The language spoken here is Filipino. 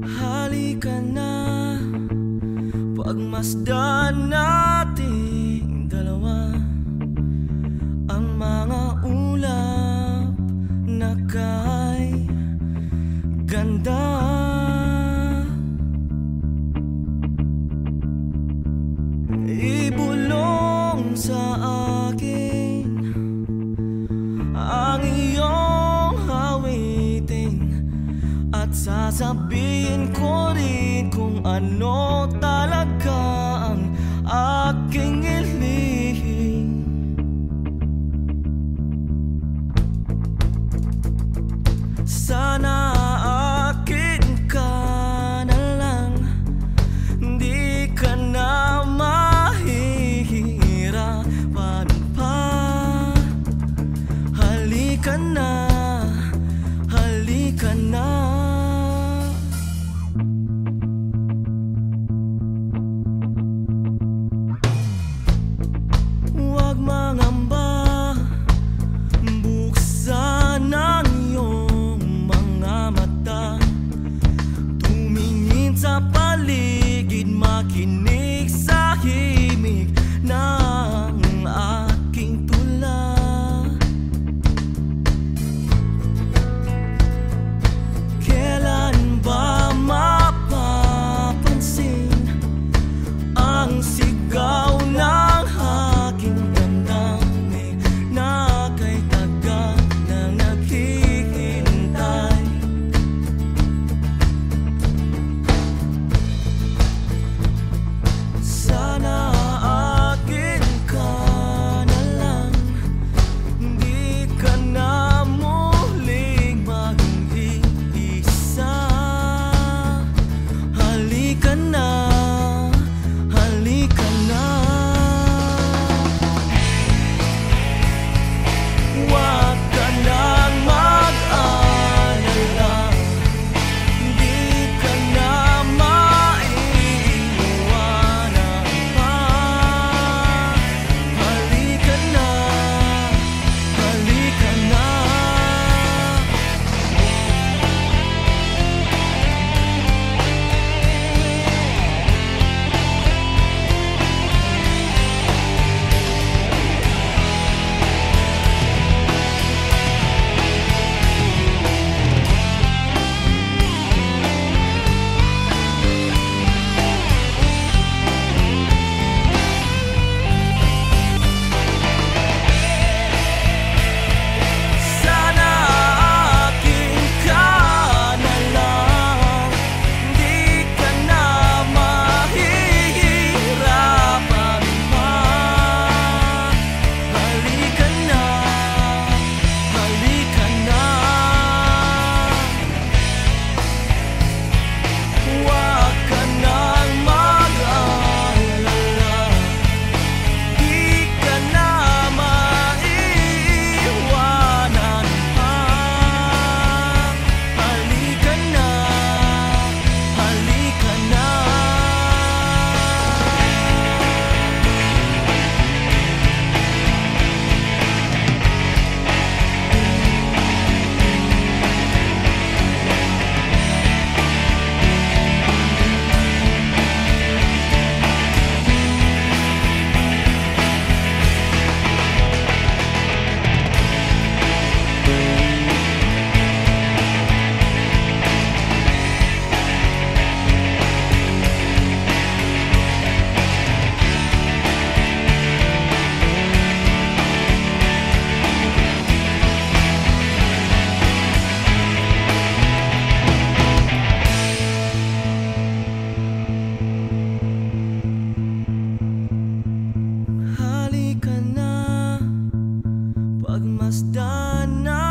Halika na, pagmasdan nating dalawa ang mga ulap na kay ganda. Ibulong sa akin ang iyong awitin at sasabihin ko rin kung ano talaga ang aking hiling. Sana akin ka na lang, di ka na mahihirapan pa. Halika na, halika na. Huwag mangamba, buksan ang iyong mga mata. Tumingin sa paligid, makinig sa himig ng aking tula. Kailan ba mapapansin ang sigaw ng aking damdamin na kay tagal na naghihintay? Sana akin ka na lang, di ka na muling mag-iisa. Halika na, halika na. Huwag ka nang mag-alala, di ka na maiiwanan pa. Halika na, halika na. Sana akin ka na lang, di ka na mahihirapan pa. Halika na, halika na. Huwag ka nang mag-alala, di ka na maiiwanan pa. Halika na, halika na. Halika na, pagmasdan na